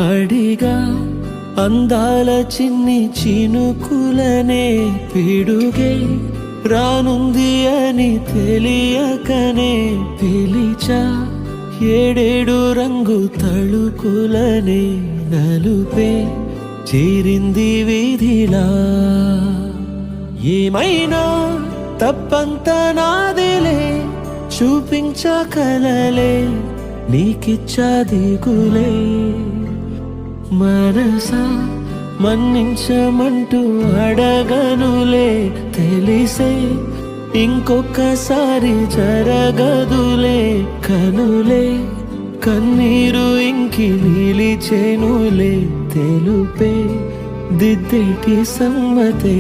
అడిగా అందాల చిన్ని చినుకులనే పిడుగే రానుంది అని తెలియకనే పిలిచా ఏడేడు రంగు తళుకులనే నలుపే చేరింది వీధిలా ఏమైనా తప్పంత నాదిలే చూపించా కలలే నీకిచ్చా దిగులే మనసా మన్నించమంటూ అడగనులే తెలిసే ఇంకొకసారి జరగదులే కనులే కన్నీరు ఇంకి నిలిచేనులే తెలుపే దిద్దేటి సమ్మతే